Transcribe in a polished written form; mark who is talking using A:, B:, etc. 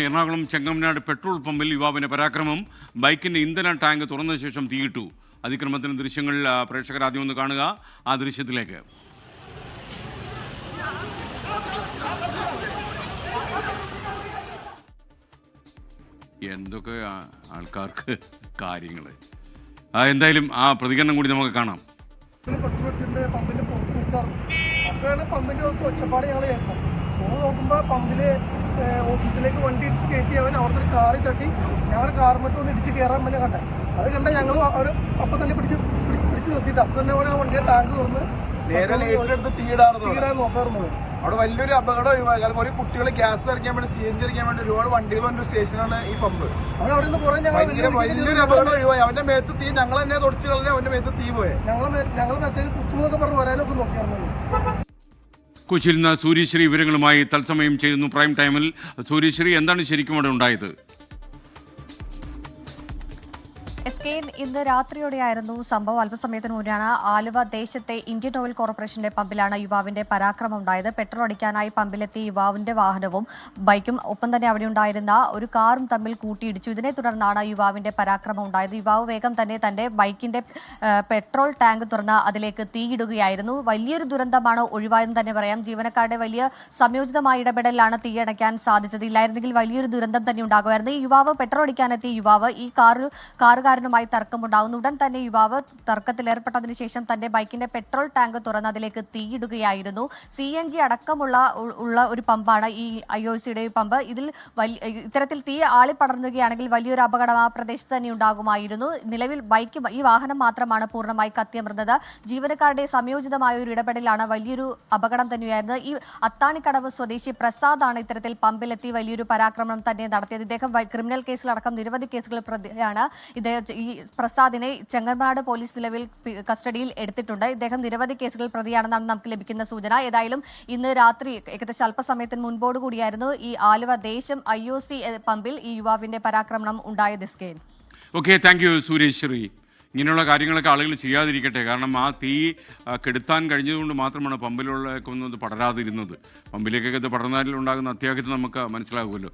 A: Ernakulam Chengamanad petrol പമ്പിൽ യുവാവിന്റെ പരാക്രമം. ബൈക്കിന്റെ ഇന്ധന ടാങ്ക് തുറന്ന ശേഷം തീയിട്ടു. അതിക്രമത്തിന് ദൃശ്യങ്ങൾ പ്രേക്ഷകർ ആദ്യം ഒന്ന് കാണുക. ആ ദൃശ്യത്തിലേക്ക് എന്തൊക്കെ ആൾക്കാർക്ക് കാര്യങ്ങൾ. എന്തായാലും ആ പ്രതികരണം കൂടി നമുക്ക് കാണാം.
B: പമ്പിന്റെ ഒച്ചപ്പാട് ഞങ്ങൾ കേൾക്കാം. നോക്കുമ്പോൾ പമ്പില് ഓഫീസിലേക്ക് വണ്ടി ഇടിച്ച് കയറ്റി അവൻ അവിടുത്തെ ഒരു കാറിൽ തട്ടി ഞങ്ങളുടെ കാർമറ്റ് ഒന്ന് ഇടിച്ച് കയറാൻ തന്നെ കണ്ട. അത് കണ്ട ഞങ്ങൾ അവർ അപ്പം തന്നെ പിടിച്ച് നിർത്തിയിട്ട് അപ്പം തന്നെ അവരെ വണ്ടിയുടെ ടാങ്ക് തുറന്ന് തീയിടാൻ നോക്കാറുണ്ട്.
C: അവിടെ വലിയൊരു അപകടം ഒഴിവായി. കാരണം ഒരു കുട്ടികൾ ഗ്യാസ് ഇറക്കാൻ വേണ്ടി CNG ഇറക്കാൻ വേണ്ടി ഒരുപാട് വണ്ടികൾ വന്ന സ്റ്റേഷനാണ് ഈ പമ്പ്.
B: അവിടെ നിന്ന് പുറമെ
C: വലിയൊരു അപകടം ഒഴിവായി. അവന്റെ മേത്ത് തീ ഞങ്ങൾ തന്നെ തുടച്ചു കളഞ്ഞ അവന്റെ മേത്ത് തീ പോയെ.
B: ഞങ്ങൾ മേത്തേക്ക് കുത്തുന്നൊക്കെ പറഞ്ഞ് വരാനൊക്കെ നോക്കിയായിരുന്നു.
A: കൊച്ചിയിൽ നിന്ന് സൂര്യശ്രീ വിവരങ്ങളുമായി തത്സമയം ചെയ്യുന്നു പ്രൈം ടൈമിൽ. സൂര്യശ്രീ, എന്താണ് ശരിക്കും അവിടെ ഉണ്ടായത്?
D: ഇന്ന് രാത്രിയോടെയായിരുന്നു സംഭവം. അല്പസമയത്തിന് മുന്നെയാണ് ആലുവ ദേശത്തെ ഇന്ത്യൻ ഓയിൽ കോർപ്പറേഷന്റെ പമ്പിലാണ് യുവാവിന്റെ പരാക്രമം ഉണ്ടായത്. പെട്രോൾ അടിക്കാനായി പമ്പിലെത്തിയ യുവാവിന്റെ വാഹനവും ബൈക്കും ഒപ്പം തന്നെ അവിടെ ഉണ്ടായിരുന്ന ഒരു കാറും തമ്മിൽ കൂട്ടിയിടിച്ചു. ഇതിനെ തുടർന്നാണ് യുവാവിന്റെ പരാക്രമം ഉണ്ടായത്. യുവാവ് വേഗം തന്നെ തന്റെ ബൈക്കിന്റെ പെട്രോൾ ടാങ്ക് തുറന്ന് അതിലേക്ക് തീയിടുകയായിരുന്നു. വലിയൊരു ദുരന്തമാണ് ഒഴിവായെന്ന് തന്നെ പറയാം. ജീവനക്കാരുടെ വലിയ സംയോജിതമായ ഇടപെടലാണ് തീയണയ്ക്കാൻ സാധിച്ചത്. ഇല്ലായിരുന്നെങ്കിൽ വലിയൊരു ദുരന്തം തന്നെ ഉണ്ടാകുമായിരുന്നു. ഈ യുവാവ് പെട്രോൾ അടിക്കാനെത്തിയ യുവാവ് ഈ കാറുകാരനുമായി തർക്കമുണ്ടാകുന്നു. ഉടൻ തന്നെ യുവാവ് തർക്കത്തിലേർപ്പെട്ടതിനു ശേഷം തന്റെ ബൈക്കിന്റെ പെട്രോൾ ടാങ്ക് തുറന്ന് അതിലേക്ക് തീയിടുകയായിരുന്നു. CNG അടക്കമുള്ള ഒരു പമ്പാണ് ഈ IOCയുടെ പമ്പ്. ഇതിൽ ഇത്തരത്തിൽ തീ ആളിപ്പടർന്നുകയാണെങ്കിൽ വലിയൊരു അപകടം ആ പ്രദേശത്ത് തന്നെ ഉണ്ടാകുമായിരുന്നു. നിലവിൽ ഈ വാഹനം മാത്രമാണ് പൂർണ്ണമായി കത്തിയമർന്നത്. ജീവനക്കാരുടെ സംയോജിതമായ ഒരു ഇടപെടലാണ് വലിയൊരു അപകടം തന്നെയായിരുന്നു. ഈ അത്താണിക്കടവ് സ്വദേശി പ്രസാദാണ് ഇത്തരത്തിൽ പമ്പിലെത്തി വലിയൊരു പരാക്രമണം തന്നെ നടത്തിയത്. ഇദ്ദേഹം ക്രിമിനൽ കേസിലടക്കം നിരവധി കേസുകൾ പ്രതിയാണ്. ഈ പ്രസാദിനെ ചെങ്ങമനാട് പോലീസ് നിലവിൽ കസ്റ്റഡിയിൽ എടുത്തിട്ടുണ്ട്. ഇദ്ദേഹം നിരവധി കേസുകൾ പ്രതിയാണെന്നാണ് നമുക്ക് ലഭിക്കുന്ന സൂചന. ഏതായാലും ഇന്ന് രാത്രി ഏകദേശം അല്പസമയത്തിന് മുൻപോടുകൂടിയായിരുന്നു ഈ ആലുവ ദേശം IOC പമ്പിൽ ഈ യുവാവിന്റെ പരാക്രമണം ഉണ്ടായത്.
A: Okay, thank you Suryasree. ഇങ്ങനെയുള്ള കാര്യങ്ങളൊക്കെ ആളുകൾ ചെയ്യാതിരിക്കട്ടെ. കാരണം ആ തീ കെടുത്താൻ കഴിഞ്ഞതുകൊണ്ട് മാത്രമാണ് പമ്പിലുള്ളതൊന്നും പടരാതിരുന്നത്. പമ്പിലേക്കൊക്കെ ഇത് പടർന്നാലുണ്ടാകുന്ന അത്യാഹിതം നമുക്ക് മനസ്സിലാകുമല്ലോ.